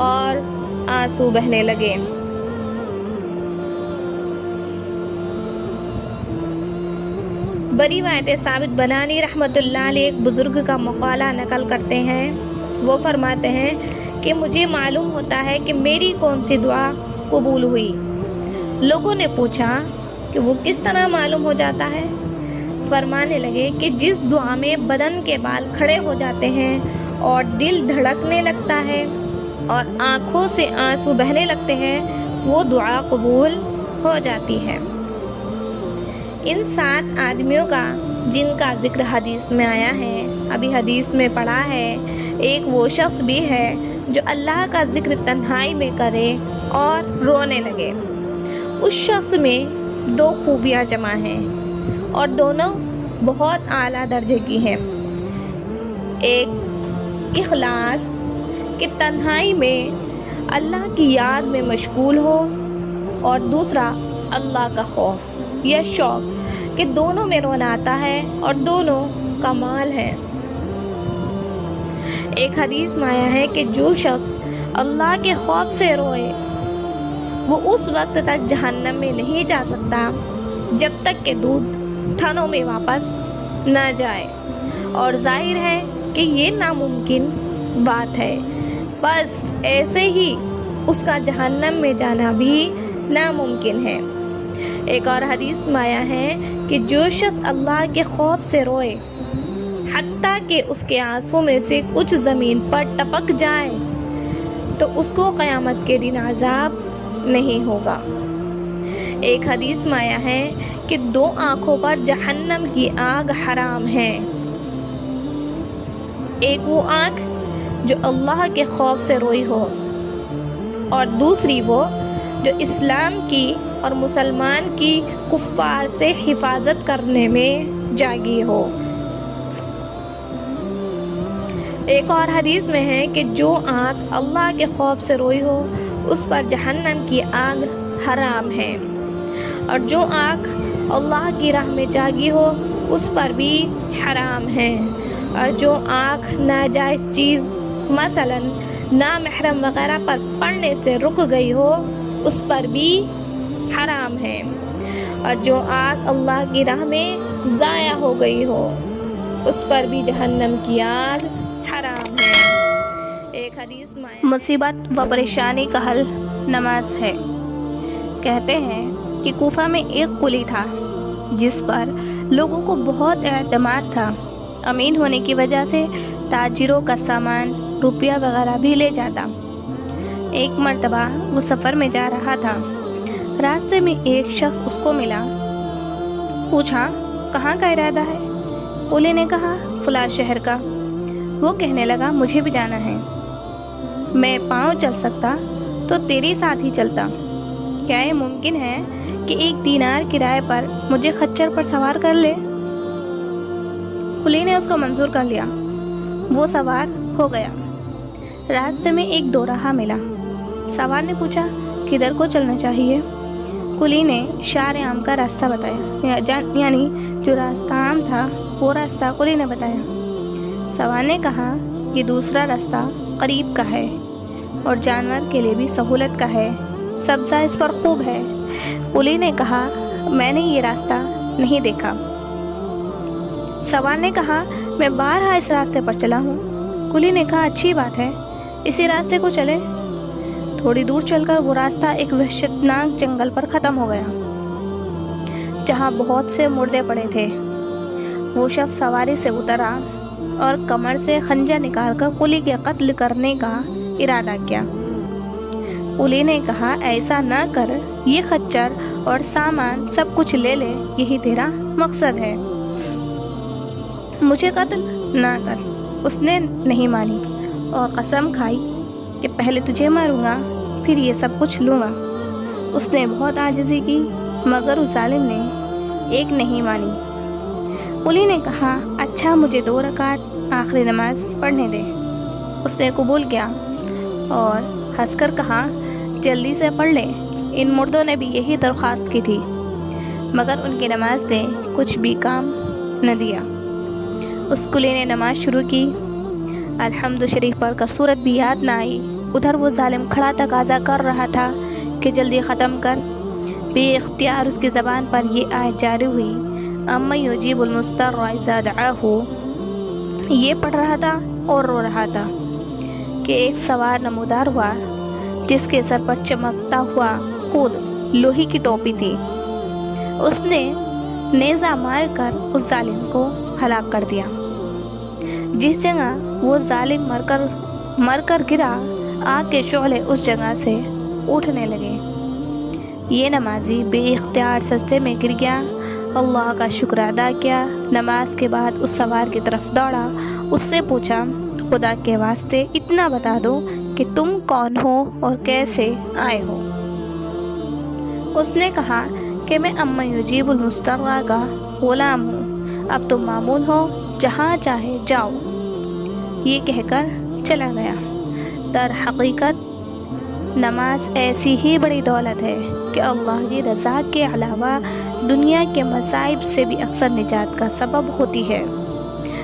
اور آنسو بہنے لگے۔ بڑی روایت ثابت بنانی رحمۃ اللہ علیہ ایک بزرگ کا مقالہ نقل کرتے ہیں۔ وہ فرماتے ہیں کہ مجھے معلوم ہوتا ہے کہ میری کون سی دعا قبول ہوئی۔ لوگوں نے پوچھا کہ وہ کس طرح معلوم ہو جاتا ہے؟ فرمانے لگے کہ جس دعا میں بدن کے بال کھڑے ہو جاتے ہیں اور دل دھڑکنے لگتا ہے اور آنکھوں سے آنسو بہنے لگتے ہیں، وہ دعا قبول ہو جاتی ہے۔ ان 7 آدمیوں کا جن کا ذکر حدیث میں آیا ہے، ابھی حدیث میں پڑھا ہے، ایک وہ شخص بھی ہے جو اللہ کا ذکر تنہائی میں کرے اور رونے لگے۔ اس شخص میں 2 خوبیاں جمع ہیں اور دونوں بہت اعلیٰ درجے کی ہیں۔ ایک اخلاص کہ تنہائی میں اللہ کی یاد میں مشغول ہو، اور دوسرا اللہ کا خوف یا شوق کہ دونوں میں رونا آتا ہے اور دونوں کمال ہے۔ ایک حدیث میں آیا ہے کہ جو شخص اللہ کے خوف سے روئے وہ اس وقت تک جہنم میں نہیں جا سکتا جب تک کہ دودھ تھنوں میں واپس نہ جائے، اور ظاہر ہے کہ یہ ناممکن بات ہے، بس ایسے ہی اس کا جہنم میں جانا بھی ناممکن ہے۔ ایک اور حدیث میں آیا ہے کہ جو شخص اللہ کے خوف سے روئے حتیٰ کہ اس کے آنسوں میں سے کچھ زمین پر ٹپک جائے تو اس کو قیامت کے دن عذاب نہیں ہوگا۔ ایک حدیث میں آیا ہے کہ 2 آنکھوں پر جہنم کی آگ حرام ہے، ایک وہ آنکھ جو اللہ کے خوف سے روئی ہو، اور دوسری وہ جو اسلام کی اور مسلمان کی کفار سے حفاظت کرنے میں جاگی ہو۔ ایک اور حدیث میں ہے کہ جو آنکھ اللہ کے خوف سے روئی ہو اس پر جہنم کی آگ حرام ہے، اور جو آنکھ اللہ کی راہ میں جاگی ہو اس پر بھی حرام ہے، اور جو آنکھ ناجائز چیز مثلاً نامحرم وغیرہ پر پڑنے سے رک گئی ہو اس پر بھی حرام ہے، اور جو آنکھ اللہ کی راہ میں ضائع ہو گئی ہو اس پر بھی جہنم کی آگ حرام ہے۔ ایک حدیث میں مصیبت و پریشانی کا حل نماز ہے۔ کہتے ہیں کہ کوفہ میں ایک قلی تھا جس پر لوگوں کو بہت اعتماد تھا، امین ہونے کی وجہ سے تاجروں کا سامان روپیہ وغیرہ بھی لے جاتا۔ ایک مرتبہ وہ سفر میں جا رہا تھا، راستے میں ایک شخص اس کو ملا، پوچھا کہاں کا ارادہ ہے؟ قلی نے کہا فلاں شہر کا۔ وہ کہنے لگا مجھے بھی جانا ہے، میں پاؤں چل سکتا تو تیرے ساتھ ہی چلتا، کیا یہ ممکن ہے کہ 1 دینار کرائے پر مجھے خچر پر سوار کر لے؟ قلی نے اس کو منظور کر لیا، وہ سوار ہو گیا۔ راستے میں ایک دوراہا ملا، سوار نے پوچھا کدھر کو چلنا چاہیے؟ قلی نے شار عام کا راستہ بتایا، یعنی جو راستہ عام تھا وہ راستہ قلی نے بتایا۔ سوار نے کہا یہ دوسرا راستہ قریب کا ہے اور جانور کے لیے بھی سہولت کا ہے، سبزہ اس پر خوب ہے۔ قلی نے کہا میں نے یہ راستہ نہیں دیکھا۔ سوار نے کہا میں بارہا اس راستے پر چلا ہوں۔ قلی نے کہا اچھی بات ہے، اسی راستے کو چلے۔ تھوڑی دور چل کر وہ راستہ ایک وحشتناک جنگل پر ختم ہو گیا جہاں بہت سے مردے پڑے تھے۔ وہ شخص سواری سے اترا اور کمر سے خنجر نکال کر قلی کے قتل کرنے کا ارادہ کیا۔ قلی نے کہا ایسا نہ کر، یہ خچر اور سامان سب کچھ لے لے، یہی تیرا مقصد ہے، مجھے قتل نہ کر۔ اس نے نہیں مانی اور قسم کھائی کہ پہلے تجھے ماروں گا پھر یہ سب کچھ لوں گا۔ اس نے بہت عاجزی کی مگر اس ظالم نے ایک نہیں مانی۔ قلی نے کہا اچھا مجھے 2 رکعت آخری نماز پڑھنے دے۔ اس نے قبول کیا اور ہنس کر کہا جلدی سے پڑھ لے۔ ان مردوں نے بھی یہی درخواست کی تھی مگر ان کی نماز نے کچھ بھی کام نہ دیا۔ اس قلی نے نماز شروع کی، الحمد شریف پڑھ کر سورت بھی یاد نہ آئی ادھر وہ ظالم کھڑا تقاضا کر رہا تھا کہ جلدی ختم کر۔ بے اختیار اس کی زبان پر یہ آیت جاری ہوئی، اَمَّن یُجِیبُ الْمُضْطَرَّ اِذَا دَعَاهُ۔ یہ پڑھ رہا تھا اور رو رہا تھا کہ ایک سوار نمودار ہوا جس کے سر پر چمکتا ہوا خود لوہے کی ٹوپی تھی۔ اس نے نیزہ مار کر اس ظالم کو ہلاک کر دیا۔ جس جگہ وہ ظالم مر کر گرا، آگ کے شعلے اس جگہ سے اٹھنے لگے۔ یہ نمازی بے اختیار سجدے میں گر گیا، اللہ کا شکر ادا کیا۔ نماز کے بعد اس سوار کی طرف دوڑا، اس سے پوچھا، خدا کے واسطے اتنا بتا دو کہ تم کون ہو اور کیسے آئے ہو؟ اس نے کہا کہ میں اَمَّن یُجِیبُ الْمُضْطَرَّ کا غلام ہوں، اب تم مامون ہو، جہاں چاہے جاؤ۔ یہ کہہ کر چلا گیا۔ در حقیقت نماز ایسی ہی بڑی دولت ہے کہ اللہ کی رضا کے علاوہ دنیا کے مصائب سے بھی اکثر نجات کا سبب ہوتی ہے،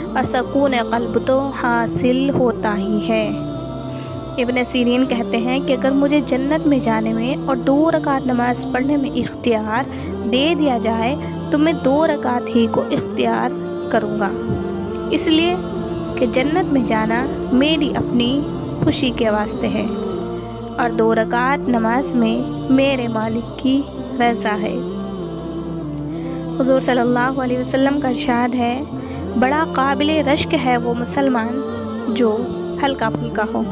اور سکون قلب تو حاصل ہوتا ہی ہے۔ ابن سیرین کہتے ہیں کہ اگر مجھے جنت میں جانے میں اور 2 رکعت نماز پڑھنے میں اختیار دے دیا جائے تو میں 2 رکعت ہی کو اختیار کروں گا، اس لیے کہ جنت میں جانا میری اپنی خوشی کے واسطے ہے، اور 2 رکعت نماز میں میرے مالک کی رضا ہے۔ حضور صلی اللہ علیہ وسلم کا ارشاد ہے، بڑا قابل رشک ہے وہ مسلمان جو ہلکا پھلکا ہو،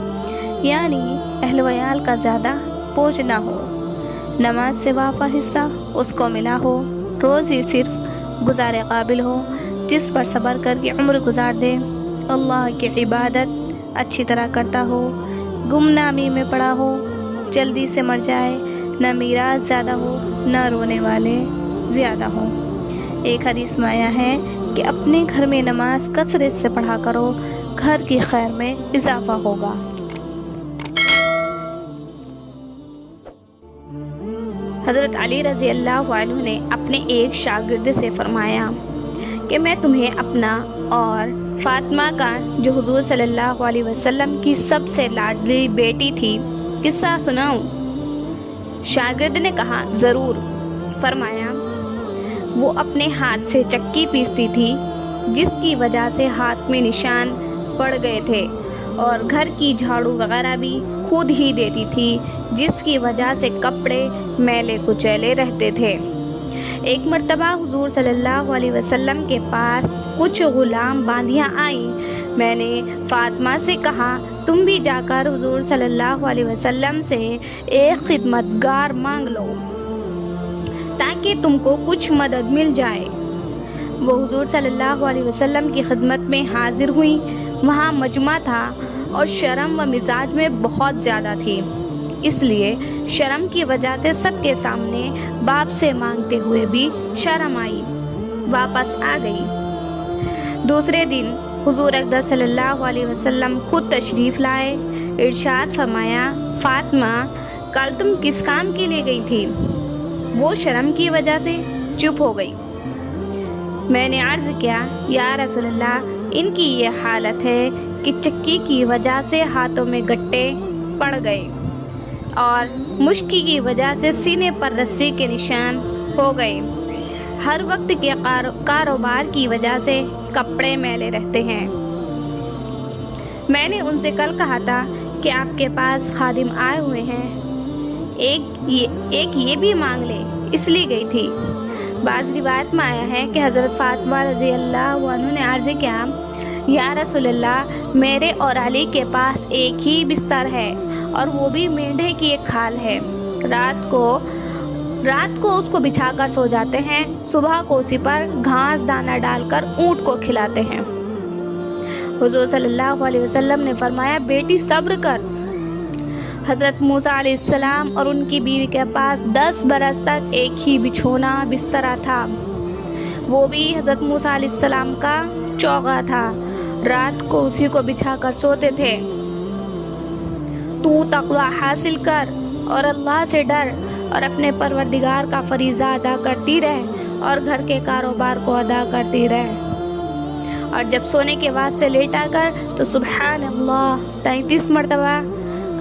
یعنی اہل ویال کا زیادہ بوجھ نہ ہو، نماز سے واقع حصہ اس کو ملا ہو، روزی صرف گزارے قابل ہو، جس پر صبر کر کے عمر گزار دے، اللہ کی عبادت اچھی طرح کرتا ہو، گمنامی میں پڑا ہو، جلدی سے مر جائے، نہ میراث زیادہ ہو نہ رونے والے زیادہ ہوں۔ ایک حدیث میں آیا ہے کہ اپنے گھر میں نماز کثرت سے پڑھا کرو، گھر کی خیر میں اضافہ ہوگا۔ حضرت علی رضی اللہ عنہ نے اپنے ایک شاگرد سے فرمایا کہ میں تمہیں اپنا اور فاطمہ کا، جو حضور صلی اللہ علیہ وسلم کی سب سے لاڈلی بیٹی تھی، قصہ سناؤں؟ شاگرد نے کہا، ضرور۔ فرمایا، وہ اپنے ہاتھ سے چکی پیستی تھی، جس کی وجہ سے ہاتھ میں نشان پڑ گئے تھے، اور گھر کی جھاڑو وغیرہ بھی خود ہی دیتی تھی، جس کی وجہ سے کپڑے میلے کچیلے رہتے تھے۔ ایک مرتبہ حضور صلی اللہ علیہ وسلم کے پاس کچھ غلام باندیاں آئیں۔ میں نے فاطمہ سے کہا، تم بھی جا کر حضور صلی اللہ علیہ وسلم سے ایک خدمتگار مانگ لو تاکہ تم کو کچھ مدد مل جائے۔ وہ حضور صلی اللہ علیہ وسلم کی خدمت میں حاضر ہوئی۔ وہاں مجمع تھا اور شرم و مزاج میں بہت زیادہ تھی، اس لیے شرم کی وجہ سے سب کے سامنے باپ سے مانگتے ہوئے بھی شرم آئی، واپس آ گئی۔ دوسرے دن حضور اقدس صلی اللہ علیہ وسلم خود تشریف لائے۔ ارشاد فرمایا، فاطمہ، کل تم کس کام کے لیے گئی تھی؟ وہ شرم کی وجہ سے چپ ہو گئی۔ میں نے عرض کیا، یا رسول اللہ، ان کی یہ حالت ہے کہ چکی کی وجہ سے ہاتھوں میں گٹے پڑ گئے اور مشکی کی وجہ سے سینے پر رسی کے نشان ہو گئے، ہر وقت کے کاروبار کی وجہ سے کپڑے میلے رہتے ہیں۔ میں نے ان سے کل کہا تھا کہ آپ کے پاس خادم آئے ہوئے ہیں، ایک یہ بھی مانگ لے، اس لیے گئی تھی۔ بعض روایت میں آیا ہے کہ حضرت فاطمہ رضی اللہ عنہ نے عرض کیا، یا رسول اللہ، میرے اور علی کے پاس ایک ہی بستر ہے اور وہ بھی مینڈھے کی ایک کھال ہے، رات کو اس کو بچھا کر سو جاتے ہیں، صبح کو اسی پر گھاس دانہ ڈال کر اونٹ کو کھلاتے ہیں۔ حضور صلی اللہ علیہ وسلم نے فرمایا، بیٹی صبر کر۔ حضرت موسیٰ علیہ السلام اور ان کی بیوی کے پاس 10 برس تک ایک ہی بچھونا بسترا تھا، وہ بھی حضرت موسیٰ علیہ السلام کا چوغا تھا، رات کو اسی کو بچھا کر سوتے تھے۔ تو تقوی حاصل کر اور اللہ سے ڈر اور اپنے پروردگار کا فریضہ ادا کرتی رہ اور گھر کے کاروبار کو ادا کرتی رہ، اور جب سونے کے واسطے لیٹا کر تو سبحان اللہ 33 مرتبہ،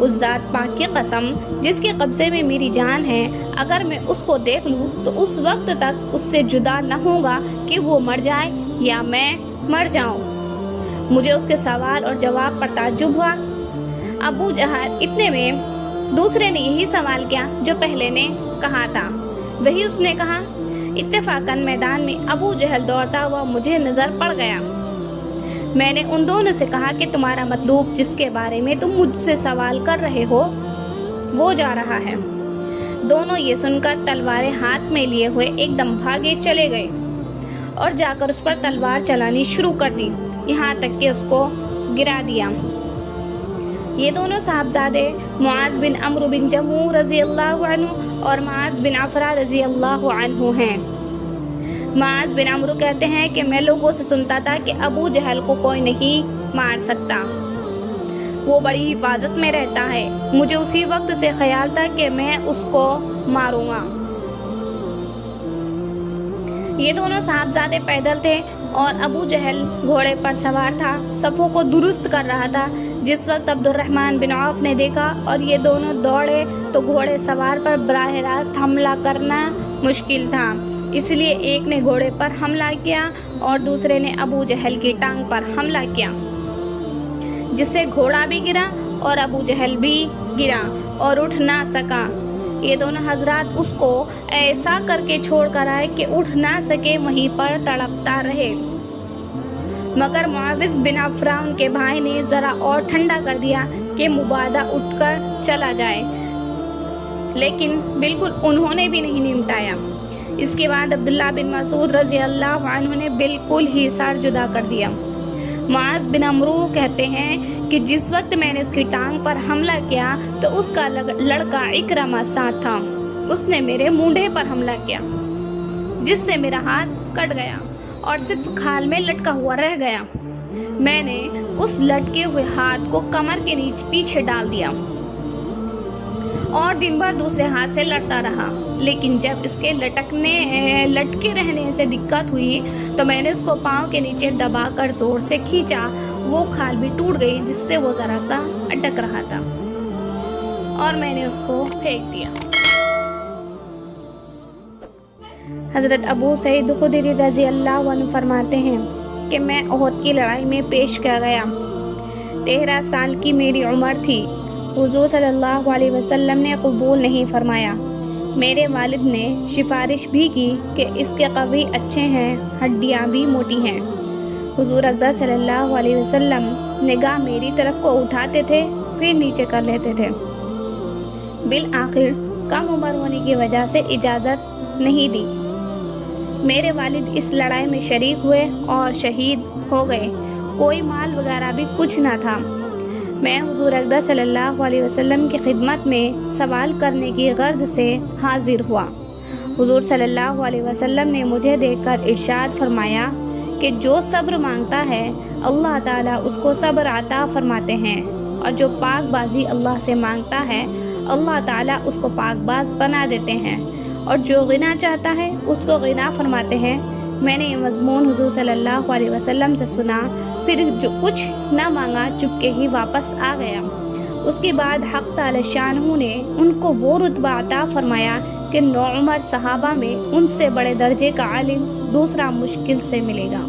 اس ذات پاک کی قسم جس کے قبضے میں میری جان ہے، اگر میں اس کو دیکھ لوں تو اس وقت تک اس سے جدا نہ ہوگا کہ وہ مر جائے یا میں مر جاؤں۔ مجھے اس کے سوال اور جواب پر تعجب ہوا۔ ابو جہل اتنے میں دوسرے نے یہی سوال کیا جو پہلے نے کہا تھا۔ وہی اس نے کہا۔ اتفاقاً میدان میں ابو جہل دوڑتا ہوا مجھے نظر پڑ گیا۔ میں نے ان دونوں سے کہا کہ تمہارا مطلوب جس کے بارے میں تم مجھ سے سوال کر رہے ہو وہ جا رہا ہے۔ دونوں یہ سن کر تلواریں ہاتھ میں لیے ہوئے ایک دم بھاگے چلے گئے اور جا کر اس پر تلوار چلانی شروع کر دی، یہاں تک کہ اس کو گرا دیا۔ یہ دونوں صاحبزادے معاذ بن عمرو بن جموح رضی اللہ عنہ اور معاذ بن عفرہ رضی اللہ عنہ ہیں۔ معاذ بن عمرو کہتے ہیں کہ میں لوگوں سے سنتا تھا کہ ابو جہل کو کوئی نہیں مار سکتا، وہ بڑی حفاظت میں رہتا ہے۔ مجھے اسی وقت سے خیال تھا کہ میں اس کو ماروں گا۔ یہ دونوں صاحبزادے پیدل تھے اور ابو جہل گھوڑے پر سوار تھا، صفوں کو درست کر رہا تھا۔ جس وقت عبد الرحمن بن عوف نے دیکھا اور یہ دونوں دوڑے تو گھوڑے سوار پر براہ راست حملہ کرنا مشکل تھا، اس لیے ایک نے گھوڑے پر حملہ کیا اور دوسرے نے ابو جہل کی ٹانگ پر حملہ کیا، جس سے گھوڑا بھی گرا اور ابو جہل بھی گرا اور اٹھ نہ سکا۔ یہ دونوں حضرات اس کو ایسا کر کے چھوڑ کر آئے کہ اٹھ نہ سکے، وہیں پر تڑپتا رہے، مگر معاوض بن عفرہ ان کے بھائی نے ذرا اور ٹھنڈا کر دیا کہ مبادہ اٹھ کر چلا جائے، لیکن بالکل انہوں نے بھی نہیں نمٹایا۔ اس کے بعد عبداللہ بن مسعود رضی اللہ عنہ نے بالکل ہی سر جدا کر دیا۔ معاذ بن عمرو کہتے ہیں کہ جس وقت میں نے اس کی ٹانگ پر حملہ کیا تو اس کا لڑکا اکرمہ ساتھ تھا، اس نے میرے مونڈھے پر حملہ کیا جس سے میرا ہاتھ کٹ گیا اور صرف کھال میں لٹکا ہوا رہ گیا۔ میں نے اس لٹکے ہوئے ہاتھ کو کمر کے نیچے پیچھے ڈال دیا اور دن بھر دوسرے ہاتھ سے لڑتا رہا، لیکن جب اس کے لٹکے رہنے سے دقت ہوئی تو میں نے اس کو پاؤں کے نیچے دبا کر زور سے کھینچا، وہ کھال بھی ٹوٹ گئی جس سے وہ ذرا سا اٹک رہا تھا اور میں نے اس کو پھینک دیا۔ حضرت ابو سعید خدری رضی اللہ عنہ فرماتے ہیں کہ میں احد کی لڑائی میں پیش کیا گیا، 13 سال کی میری عمر تھی۔ حضور صلی اللہ علیہ وسلم نے قبول نہیں فرمایا۔ میرے والد نے سفارش بھی کی کہ اس کے قوی اچھے ہیں، ہڈیاں بھی موٹی ہیں۔ حضور اقدس صلی اللہ علیہ وسلم نگاہ میری طرف کو اٹھاتے تھے پھر نیچے کر لیتے تھے۔ بالآخر کم عمر ہونے کی وجہ سے اجازت نہیں دی۔ میرے والد اس لڑائی میں شریک ہوئے اور شہید ہو گئے، کوئی مال وغیرہ بھی کچھ نہ تھا۔ میں حضور اقدس صلی اللہ علیہ وسلم کی خدمت میں سوال کرنے کی غرض سے حاضر ہوا۔ حضور صلی اللہ علیہ وسلم نے مجھے دیکھ کر ارشاد فرمایا کہ جو صبر مانگتا ہے اللہ تعالیٰ اس کو صبر عطا فرماتے ہیں، اور جو پاک بازی اللہ سے مانگتا ہے اللہ تعالیٰ اس کو پاک باز بنا دیتے ہیں، اور جو غنا چاہتا ہے اس کو غنا فرماتے ہیں۔ میں نے یہ مضمون حضور صلی اللہ علیہ وسلم سے سنا، پھر جو کچھ نہ مانگا چپکے ہی واپس آ گیا۔ اس کے بعد حق تعالی شانہ نے ان کو وہ رتبہ عطا فرمایا کہ نوعمر صحابہ میں ان سے بڑے درجے کا عالم دوسرا مشکل سے ملے گا۔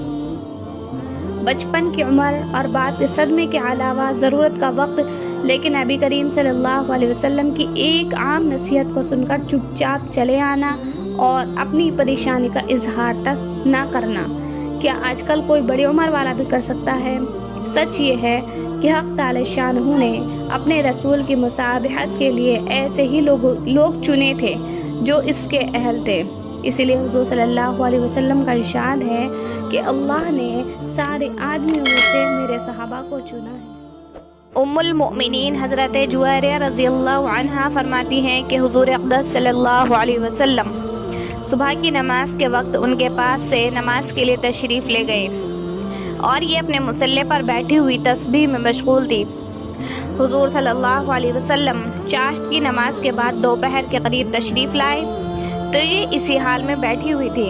بچپن کی عمر اور بعد کے صدمے کے علاوہ ضرورت کا وقت، لیکن نبی کریم صلی اللہ علیہ وسلم کی ایک عام نصیحت کو سن کر چپ چاپ چلے آنا اور اپنی پریشانی کا اظہار تک نہ کرنا، کیا آج کل کوئی بڑی عمر والا بھی کر سکتا ہے؟ سچ یہ ہے کہ حق تعالی شانہ نے اپنے رسول کی مصابحت کے لیے ایسے ہی لوگ چنے تھے جو اس کے اہل تھے۔ اسی لیے حضور صلی اللہ علیہ وسلم کا ارشاد ہے کہ اللہ نے سارے آدمیوں میں سے میرے صحابہ کو چنا ہے۔ ام المؤمنین حضرت جویریہ رضی اللہ عنہا فرماتی ہیں کہ حضور اقدس صلی اللہ علیہ وسلم صبح کی نماز کے وقت ان کے پاس سے نماز کے لیے تشریف لے گئے اور یہ اپنے مصلی پر بیٹھی ہوئی تسبیح میں مشغول تھی۔ حضور صلی اللہ علیہ وسلم چاشت کی نماز کے بعد دوپہر کے قریب تشریف لائے تو یہ اسی حال میں بیٹھی ہوئی تھی۔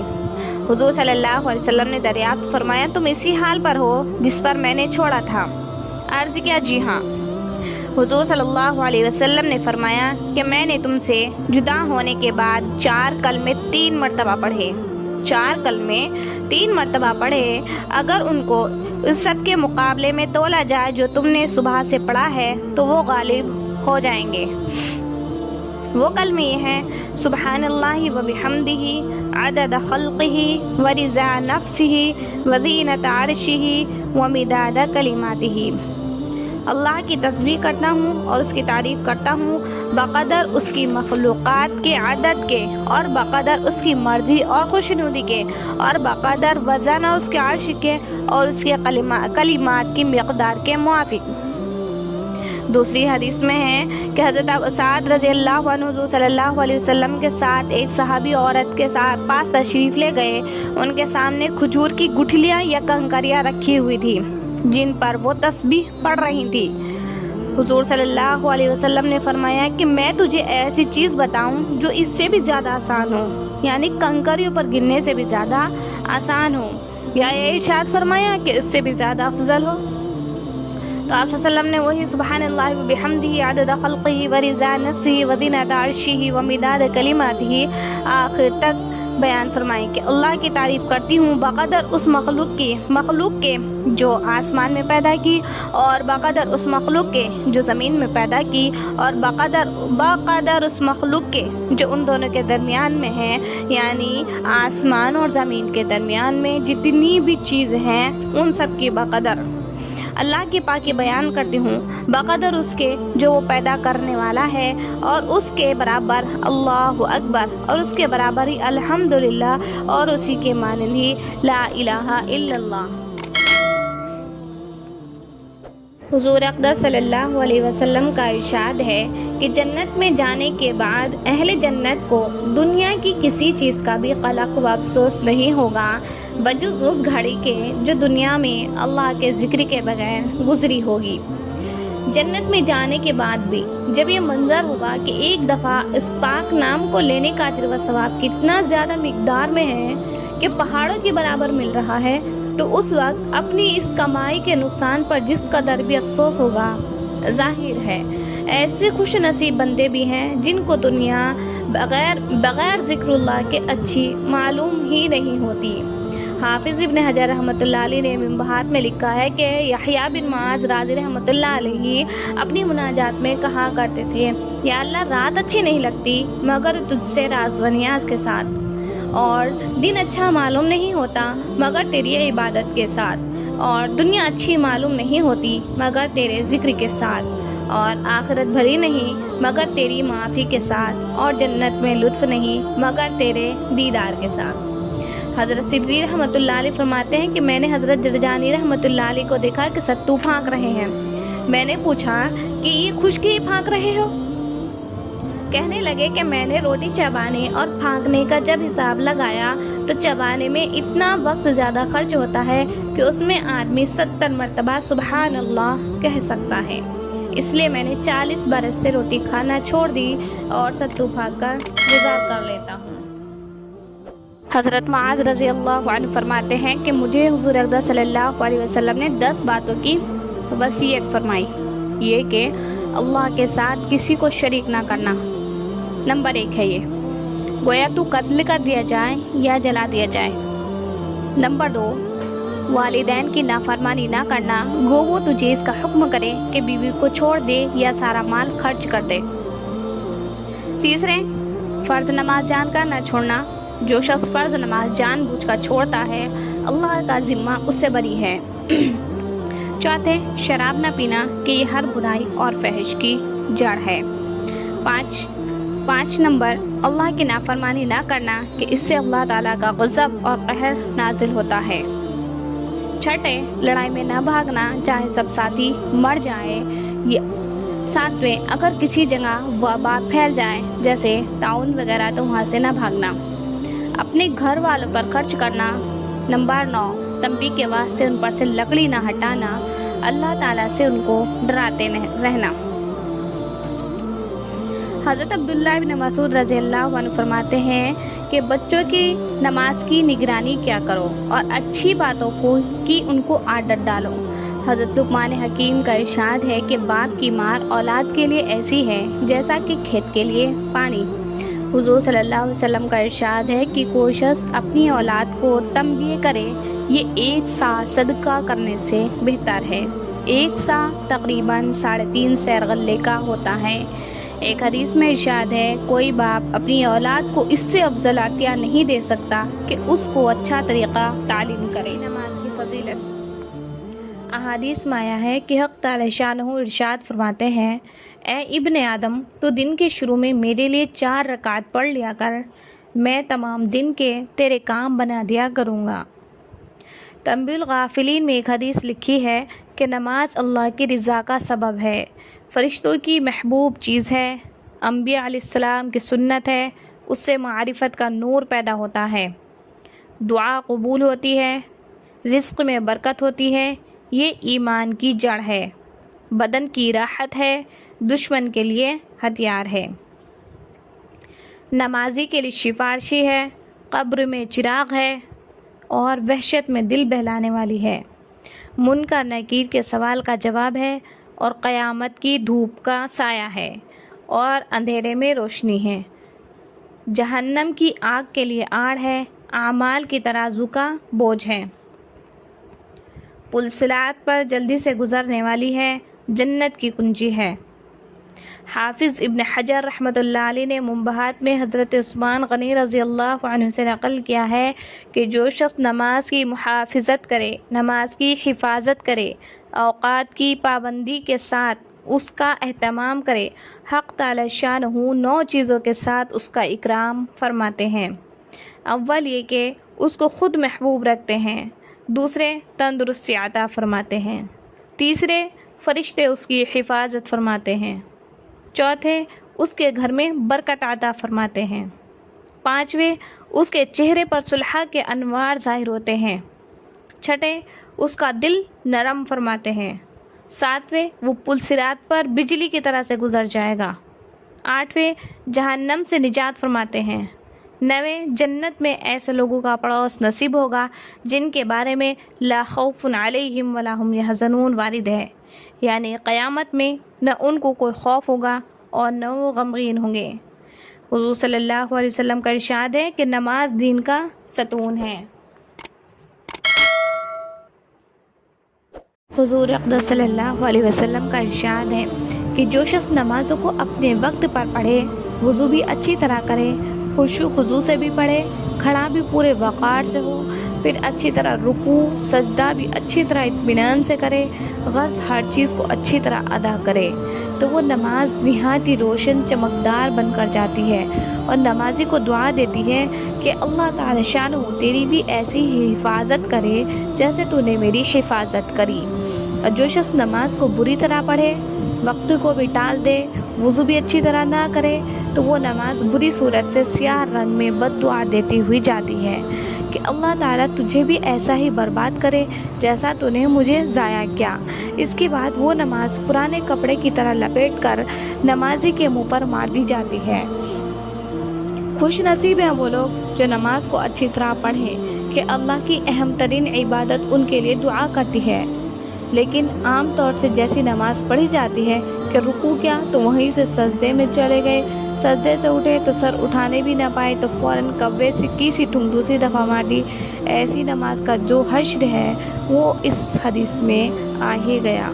حضور صلی اللہ علیہ وسلم نے دریافت فرمایا، تم اسی حال پر ہو جس پر میں نے چھوڑا تھا؟ عرض کیا، جی ہاں۔ حضور صلی اللہ علیہ وسلم نے فرمایا کہ میں نے تم سے جدا ہونے کے بعد 4 کلمے 3 مرتبہ پڑھے، 4 کلمے 3 مرتبہ پڑھے، اگر ان کو اس سب کے مقابلے میں تولا جائے جو تم نے صبح سے پڑھا ہے تو وہ غالب ہو جائیں گے۔ وہ کلمے یہ ہیں: سبحان اللہ و بحمدہ عدد خلقہ و رضا نفسہ و زینت عرشہ و مداد کلماتہ۔ اللہ کی تسبیح کرتا ہوں اور اس کی تعریف کرتا ہوں بقدر اس کی مخلوقات کے عدد کے، اور بقدر اس کی مرضی اور خوشنودی کے، اور بقدر وزن اس کے عرش کے اور اس کے کلمات کی مقدار کے موافق۔ دوسری حدیث میں ہے کہ حضرت سعد رضی اللہ عنہ حضور صلی اللہ علیہ وسلم کے ساتھ ایک صحابی عورت کے پاس تشریف لے گئے۔ ان کے سامنے کھجور کی گٹھلیاں یا کنکریاں رکھی ہوئی تھی جن پر وہ تسبیح پڑھ رہی تھی۔ حضور صلی اللہ علیہ وسلم نے فرمایا کہ میں تجھے ایسی چیز بتاؤں جو اس سے بھی زیادہ آسان ہو، یعنی کنکریوں پر گرنے سے بھی زیادہ آسان ہو، یا یہ ارشاد فرمایا کہ اس سے بھی زیادہ افضل ہو؟ تو آپ صلی اللہ علیہ وسلم نے وہی سبحان اللہ و بحمدہ عدد خلقہ و رضا نفسہ و زینت عرشہ و مداد کلماتہ آخر تک بیان فرمائیں کہ اللہ کی تعریف کرتی ہوں بقدر اس مخلوق کے جو آسمان میں پیدا کی، اور بقدر اس مخلوق کے جو زمین میں پیدا کی، اور بقدر اس مخلوق کے جو ان دونوں کے درمیان میں ہے، یعنی آسمان اور زمین کے درمیان میں جتنی بھی چیزیں ہیں ان سب کی بقدر اللہ کی پاکی بیان کرتی ہوں، بقدر اس کے جو وہ پیدا کرنے والا ہے، اور اس کے برابر اللہ اکبر، اور اس کے برابر ہی الحمدللہ، اور اسی کے مانند ہی لا الہ الا اللہ۔ حضور اقدس صلی اللہ علیہ وسلم کا ارشاد ہے کہ جنت میں جانے کے بعد اہل جنت کو دنیا کی کسی چیز کا بھی قلق و افسوس نہیں ہوگا بجز اس گھڑی کے جو دنیا میں اللہ کے ذکر کے بغیر گزری ہوگی۔ جنت میں جانے کے بعد بھی جب یہ منظر ہوگا کہ ایک دفعہ اس پاک نام کو لینے کا اجر و ثواب کتنا زیادہ مقدار میں ہے کہ پہاڑوں کے برابر مل رہا ہے، تو اس وقت اپنی اس کمائی کے نقصان پر جس قدر بھی افسوس ہوگا ظاہر ہے۔ ایسے خوش نصیب بندے بھی ہیں جن کو دنیا بغیر ذکر اللہ کے اچھی معلوم ہی نہیں ہوتی۔ حافظ ابن حجر رحمۃ اللہ علیہ نے منبہات میں لکھا ہے کہ یحییٰ بن معاذ رازی رحمۃ اللہ علیہ اپنی مناجات میں کہا کرتے تھے: یا اللہ، رات اچھی نہیں لگتی مگر تجھ سے راز و نیاز کے ساتھ، اور دن اچھا معلوم نہیں ہوتا مگر تیری عبادت کے ساتھ، اور دنیا اچھی معلوم نہیں ہوتی مگر تیرے ذکر کے ساتھ، اور آخرت بھری نہیں مگر تیری معافی کے ساتھ، اور جنت میں لطف نہیں مگر تیرے دیدار کے ساتھ۔ حضرت صدری رحمۃ اللہ علیہ فرماتے ہیں کہ میں نے حضرت جرجانی رحمۃ اللہ علیہ کو دیکھا کہ ستو پھانک رہے ہیں۔ میں نے پوچھا کہ یہ خشکی پھانک رہے ہو؟ کہنے لگے کہ میں نے روٹی چبانے اور پھانکنے کا جب حساب لگایا تو چبانے میں اتنا وقت زیادہ خرچ ہوتا ہے کہ اس میں آدمی 70 مرتبہ سبحان اللہ کہہ سکتا ہے، اس لیے میں نے 40 برس سے روٹی کھانا چھوڑ دی اور ستو پھانک کر گزار کر لیتا ہوں۔ حضرت معاذ رضی اللہ عنہ فرماتے ہیں کہ مجھے حضور اقدس صلی اللہ علیہ وسلم نے 10 باتوں کی وصیت فرمائی، یہ کہ اللہ کے ساتھ کسی کو شریک نہ کرنا۔ نمبر 1 ہے یہ، گویا تو قتل کر دیا جائے یا جلا دیا جائے۔ نمبر 2، والدین کی نافرمانی نہ کرنا، گو وہ تجھے اس کا حکم کرے کہ بیوی کو چھوڑ دے یا سارا مال خرچ کر دے۔ تیسرے، فرض نماز جان کر نہ چھوڑنا، جو شخص فرض نماز جان بوجھ کر چھوڑتا ہے اللہ کا ذمہ اس سے بری ہے۔ چوتھے، شراب نہ پینا کہ یہ ہر برائی اور فحش کی جڑ ہے۔ 5 نمبر، اللہ کی نافرمانی نہ کرنا کہ اس سے اللہ تعالیٰ کا غضب اور قہر نازل ہوتا ہے۔ 6، لڑائی میں نہ بھاگنا چاہے سب ساتھی مر جائیں۔ 7، اگر کسی جگہ وبا پھیل جائے جیسے طاعون وغیرہ تو وہاں سے نہ بھاگنا۔ اپنے گھر والوں پر خرچ کرنا۔ نمبر 9، تنبیہ کے واسطے ان پر سے لکڑی نہ ہٹانا، اللہ تعالیٰ سے ان کو ڈراتے رہنا۔ حضرت عبداللہ بن مسعود رضی اللہ عنہ فرماتے ہیں کہ بچوں کی نماز کی نگرانی کیا کرو اور اچھی باتوں کی ان کو عادت ڈالو۔ حضرت لقمان حکیم کا ارشاد ہے کہ باپ کی مار اولاد کے لیے ایسی ہے جیسا کہ کھیت کے لیے پانی۔ حضور صلی اللہ علیہ وسلم کا ارشاد ہے کہ کوئی شخص اپنی اولاد کو تنبیہ کرے، یہ 1 سا صدقہ کرنے سے بہتر ہے۔ 1 سا تقریباً 3.5 سیر غلے کا ہوتا ہے۔ ایک حدیث میں ارشاد ہے، کوئی باپ اپنی اولاد کو اس سے افضل عطیہ نہیں دے سکتا کہ اس کو اچھا طریقہ تعلیم کرے۔ نماز کی فضیلت۔ احادیث میں آیا ہے کہ حق تعالی شانہ ارشاد فرماتے ہیں، اے ابن آدم، تو دن کے شروع میں میرے لیے 4 رکعت پڑھ لیا کر، میں تمام دن کے تیرے کام بنا دیا کروں گا۔ تنبیہ الغافلین میں ایک حدیث لکھی ہے کہ نماز اللہ کی رضا کا سبب ہے، فرشتوں کی محبوب چیز ہے، انبیاء علیہ السلام کی سنت ہے، اس سے معرفت کا نور پیدا ہوتا ہے، دعا قبول ہوتی ہے، رزق میں برکت ہوتی ہے، یہ ایمان کی جڑ ہے، بدن کی راحت ہے، دشمن کے لیے ہتھیار ہے، نمازی کے لیے سفارشی ہے، قبر میں چراغ ہے اور وحشت میں دل بہلانے والی ہے، منکر نکیر کے سوال کا جواب ہے اور قیامت کی دھوپ کا سایہ ہے اور اندھیرے میں روشنی ہے، جہنم کی آگ کے لیے آڑ ہے، اعمال کی ترازو کا بوجھ ہے، پل صراط پر جلدی سے گزرنے والی ہے، جنت کی کنجی ہے۔ حافظ ابن حجر رحمۃ اللہ علیہ نے منبہات میں حضرت عثمان غنی رضی اللہ عنہ سے نقل کیا ہے کہ جو شخص نماز کی محافظت کرے، نماز کی حفاظت کرے، اوقات کی پابندی کے ساتھ اس کا اہتمام کرے، حق تعالی شانہ 9 چیزوں کے ساتھ اس کا اکرام فرماتے ہیں۔ اول یہ کہ اس کو خود محبوب رکھتے ہیں، دوسرے تندرستی عطا فرماتے ہیں، تیسرے فرشتے اس کی حفاظت فرماتے ہیں، چوتھے اس کے گھر میں برکت عطا فرماتے ہیں، پانچویں اس کے چہرے پر صلح کے انوار ظاہر ہوتے ہیں، چھٹے اس کا دل نرم فرماتے ہیں، ساتویں وہ پل صراط پر بجلی کی طرح سے گزر جائے گا، آٹھویں جہنم سے نجات فرماتے ہیں، نویں جنت میں ایسے لوگوں کا پڑوس نصیب ہوگا جن کے بارے میں لا خوف علیہم ولا هم یحزنون وارد ہے، یعنی قیامت میں نہ ان کو کوئی خوف ہوگا اور نہ وہ غمگین ہوں گے۔ حضور صلی اللہ علیہ وسلم کا ارشاد ہے کہ نماز دین کا ستون ہے۔ حضور اقدس صلی اللہ علیہ وسلم کا ارشاد ہے کہ جو شخص نمازوں کو اپنے وقت پر پڑھے، وضو بھی اچھی طرح کرے، خشوع خضوع سے بھی پڑھے، کھڑا بھی پورے وقار سے ہو، پھر اچھی طرح رکوع سجدہ بھی اچھی طرح اطمینان سے کرے، غرض ہر چیز کو اچھی طرح ادا کرے، تو وہ نماز نہایت ہی روشن چمکدار بن کر جاتی ہے اور نمازی کو دعا دیتی ہے کہ اللہ تعالی شانہ تیری بھی ایسی ہی حفاظت کرے جیسے تو نے میری حفاظت کری۔ اور جو شخص نماز کو بری طرح پڑھے، وقت کو بھی ٹال دے، وضو بھی اچھی طرح نہ کرے، تو وہ نماز بری صورت سے سیاہ رنگ میں بد دعا دیتی ہوئی جاتی ہے کہ اللہ تعالیٰ تجھے بھی ایسا ہی برباد کرے جیسا تو نے مجھے ضائع کیا۔ اس کے بعد وہ نماز پرانے کپڑے کی طرح لپیٹ کر نمازی کے منہ پر مار دی جاتی ہے۔ خوش نصیب ہیں وہ لوگ جو نماز کو اچھی طرح پڑھیں کہ اللہ کی اہم ترین عبادت ان کے لیے دعا کرتی ہے، لیکن عام طور سے جیسی نماز پڑھی جاتی ہے کہ رکوع کیا تو وہیں سے سجدے میں چلے گئے، سجدے سے اٹھے تو سر اٹھانے بھی نہ پائے تو فوراً کبے سے کی سی ٹھونک دوسری دفعہ مار دی، ایسی نماز کا جو حشر ہے وہ اس حدیث میں آ ہی گیا۔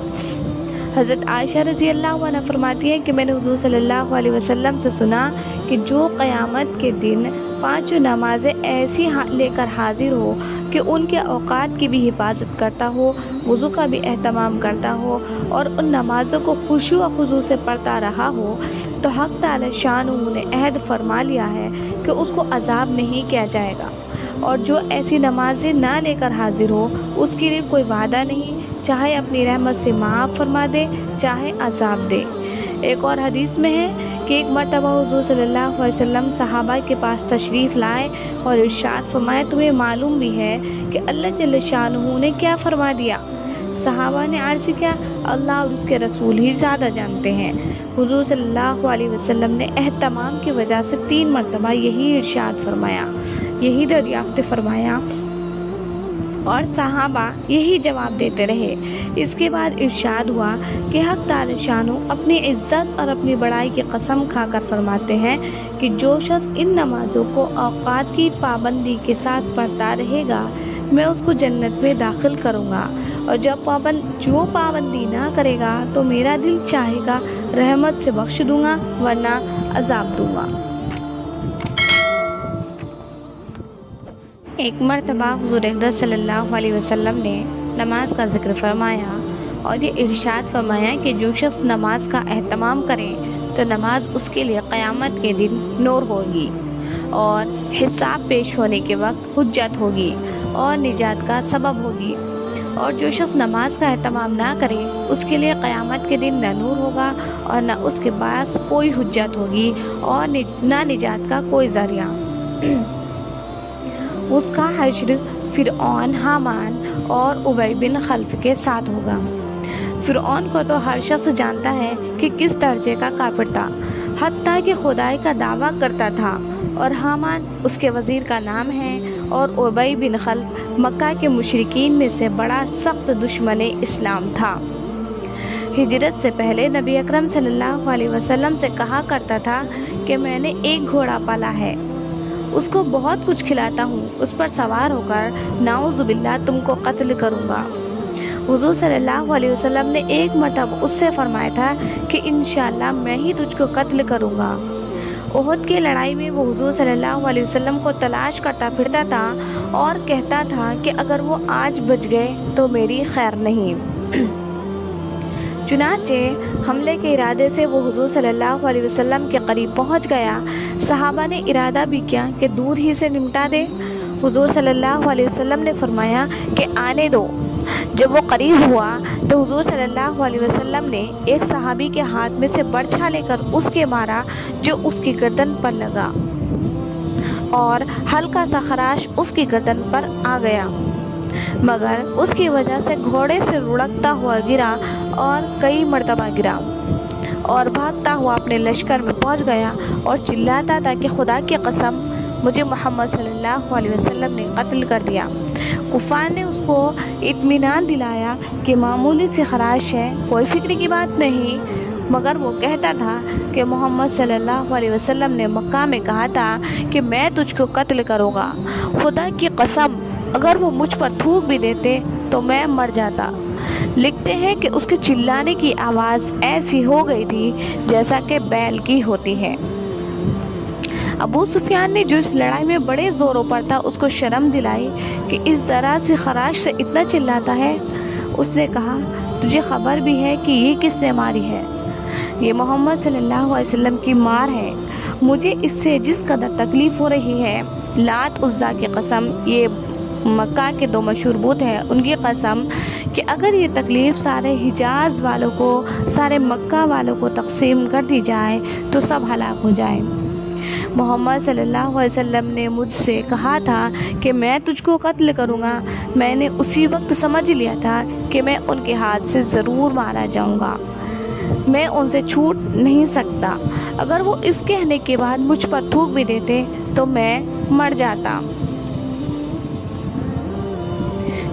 حضرت عائشہ رضی اللہ عنہ فرماتی ہے کہ میں نے حضور صلی اللہ علیہ وسلم سے سنا کہ جو قیامت کے دن 5 نمازیں ایسی لے کر حاضر ہو کہ ان کے اوقات کی بھی حفاظت کرتا ہو، وضو کا بھی اہتمام کرتا ہو اور ان نمازوں کو خشوع و خضوع سے پڑھتا رہا ہو، تو حق تعالی شانہ نے عہد فرما لیا ہے کہ اس کو عذاب نہیں کیا جائے گا، اور جو ایسی نمازیں نہ لے کر حاضر ہو اس کے لیے کوئی وعدہ نہیں، چاہے اپنی رحمت سے معاف فرما دے چاہے عذاب دے۔ ایک اور حدیث میں ہے کہ ایک مرتبہ حضور صلی اللہ علیہ وسلم صحابہ کے پاس تشریف لائے اور ارشاد فرمائے، تمہیں معلوم بھی ہے کہ اللہ جل شانہ نے کیا فرما دیا؟ صحابہ نے عرض کیا، اللہ اور اس کے رسول ہی زیادہ جانتے ہیں۔ حضور صلی اللہ علیہ وسلم نے اہتمام کی وجہ سے 3 مرتبہ یہی ارشاد فرمایا، یہی دریافت فرمایا، اور صحابہ یہی جواب دیتے رہے۔ اس کے بعد ارشاد ہوا کہ حق تعالی شانہ اپنی عزت اور اپنی بڑائی کی قسم کھا کر فرماتے ہیں کہ جو شخص ان نمازوں کو اوقات کی پابندی کے ساتھ پڑھتا رہے گا میں اس کو جنت میں داخل کروں گا، اور جو پابندی نہ کرے گا تو میرا دل چاہے گا رحمت سے بخش دوں گا ورنہ عذاب دوں گا۔ ایک مرتبہ حضور اقدس صلی اللہ علیہ وسلم نے نماز کا ذکر فرمایا اور یہ ارشاد فرمایا کہ جو شخص نماز کا اہتمام کرے تو نماز اس کے لیے قیامت کے دن نور ہوگی اور حساب پیش ہونے کے وقت حجت ہوگی اور نجات کا سبب ہوگی، اور جو شخص نماز کا اہتمام نہ کرے اس کے لیے قیامت کے دن نہ نور ہوگا اور نہ اس کے پاس کوئی حجت ہوگی اور نہ نجات کا کوئی ذریعہ۔ اس کا حشر فرعون، حامان اور ابی بن خلف کے ساتھ ہوگا۔ فرعون کو تو ہر شخص جانتا ہے کہ کس درجے کا کافر تھا، حتیٰ کہ خدائی کا دعویٰ کرتا تھا، اور حامان اس کے وزیر کا نام ہے، اور ابی بن خلف مکہ کے مشرکین میں سے بڑا سخت دشمن اسلام تھا۔ ہجرت سے پہلے نبی اکرم صلی اللہ علیہ وسلم سے کہا کرتا تھا کہ میں نے ایک گھوڑا پالا ہے، اس کو بہت کچھ کھلاتا ہوں، اس پر سوار ہو کر نعوذ باللہ تم کو قتل کروں گا۔ حضور صلی اللہ علیہ وسلم نے ایک مرتبہ اس سے فرمایا تھا کہ انشاءاللہ میں ہی تجھ کو قتل کروں گا۔ احد کی لڑائی میں وہ حضور صلی اللہ علیہ وسلم کو تلاش کرتا پھرتا تھا اور کہتا تھا کہ اگر وہ آج بچ گئے تو میری خیر نہیں۔ چنانچہ حملے کے ارادے سے وہ حضور صلی اللہ علیہ وسلم کے قریب پہنچ گیا۔ صحابہ نے ارادہ بھی کیا کہ دور ہی سے نمٹا دے۔ حضور صلی اللہ علیہ وسلم نے فرمایا کہ آنے دو۔ جب وہ قریب ہوا تو حضور صلی اللہ علیہ وسلم نے ایک صحابی کے ہاتھ میں سے برچھا لے کر اس کے مارا جو اس کی گردن پر لگا، اور ہلکا سا خراش اس کی گردن پر آ گیا، مگر اس کی وجہ سے گھوڑے سے لڑکتا ہوا گرا اور کئی مرتبہ گرا اور بھاگتا ہوا اپنے لشکر میں پہنچ گیا اور چلاتا تھا کہ خدا کی قسم مجھے محمد صلی اللہ علیہ وسلم نے قتل کر دیا۔ کفار نے اس کو اطمینان دلایا کہ معمولی سی خراش ہے، کوئی فکر کی بات نہیں، مگر وہ کہتا تھا کہ محمد صلی اللہ علیہ وسلم نے مکہ میں کہا تھا کہ میں تجھ کو قتل کروں گا، خدا کی قسم اگر وہ مجھ پر تھوک بھی دیتے تو میں مر جاتا۔ لکھتے ہیں کہ اس کے چلانے کی آواز ایسی ہو گئی تھی جیسا کہ بیل کی ہوتی ہے۔ ابو سفیان نے جو اس لڑائی میں بڑے زوروں پر تھا اس کو شرم دلائی کہ اس ذرا سی خراش سے اتنا چلاتا ہے۔ اس نے کہا تجھے خبر بھی ہے کہ یہ کس نے ماری ہے؟ یہ محمد صلی اللہ علیہ وسلم کی مار ہے۔ مجھے اس سے جس قدر تکلیف ہو رہی ہے، لات عزا کی قسم، یہ مکہ کے دو مشہور بت ہیں، ان کی قسم کہ اگر یہ تکلیف سارے حجاز والوں کو، سارے مکہ والوں کو تقسیم کر دی جائے تو سب ہلاک ہو جائیں۔ محمد صلی اللہ علیہ وسلم نے مجھ سے کہا تھا کہ میں تجھ کو قتل کروں گا، میں نے اسی وقت سمجھ لیا تھا کہ میں ان کے ہاتھ سے ضرور مارا جاؤں گا، میں ان سے چھوٹ نہیں سکتا، اگر وہ اس کہنے کے بعد مجھ پر تھوک بھی دیتے تو میں مر جاتا۔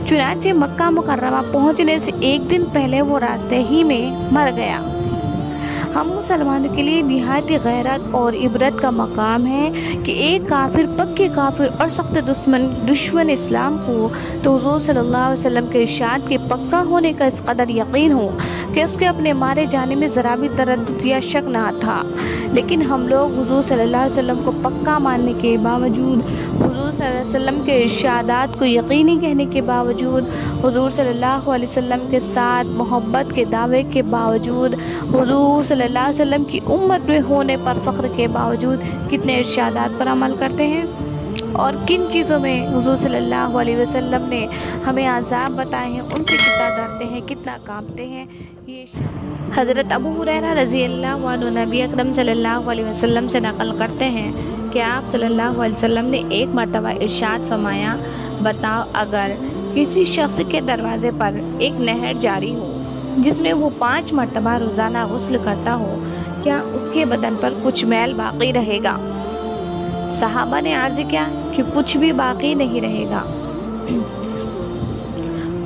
چنانچہ مکہ مکرمہ پہنچنے سے ایک دن پہلے وہ راستے ہی میں مر گیا۔ ہم مسلمانوں کے لیے نہایت غیرت اور عبرت کا مقام ہے کہ ایک کافر، پکے کافر اور سخت دشمن اسلام کو تو حضور صلی اللہ علیہ وسلم کے ارشاد کے پکا ہونے کا اس قدر یقین ہو کہ اس کے اپنے مارے جانے میں ذرا بھی تردد یا شک نہ تھا، لیکن ہم لوگ حضور صلی اللہ علیہ وسلم کو پکا ماننے کے باوجود، حضور صلی اللہ علیہ وسلم کے ارشادات کو یقینی کہنے کے باوجود، حضور صلی اللہ علیہ وسلم کے ساتھ محبت کے دعوے کے باوجود، حضور صلی اللہ علیہ وسلم کی امت میں ہونے پر فخر کے باوجود کتنے ارشادات پر عمل کرتے ہیں، اور کن چیزوں میں حضور صلی اللہ علیہ وسلم نے ہمیں عذاب بتائے ہیں، ان سے کتنا ڈرتے ہیں، کتنا کانپتے ہیں۔ یہ حضرت ابو ہریرہ رضی اللہ عنہ نبی اکرم صلی اللہ علیہ وسلم سے نقل کرتے ہیں کہ آپ صلی اللہ علیہ وسلم نے ایک مرتبہ ارشاد فرمایا، بتاؤ اگر کسی شخص کے دروازے پر ایک نہر جاری ہو جس میں وہ 5 مرتبہ روزانہ غسل کرتا ہو، کیا اس کے بدن پر کچھ میل باقی رہے گا؟ صحابہ نے عرض کیا کہ کچھ بھی باقی نہیں رہے گا۔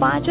5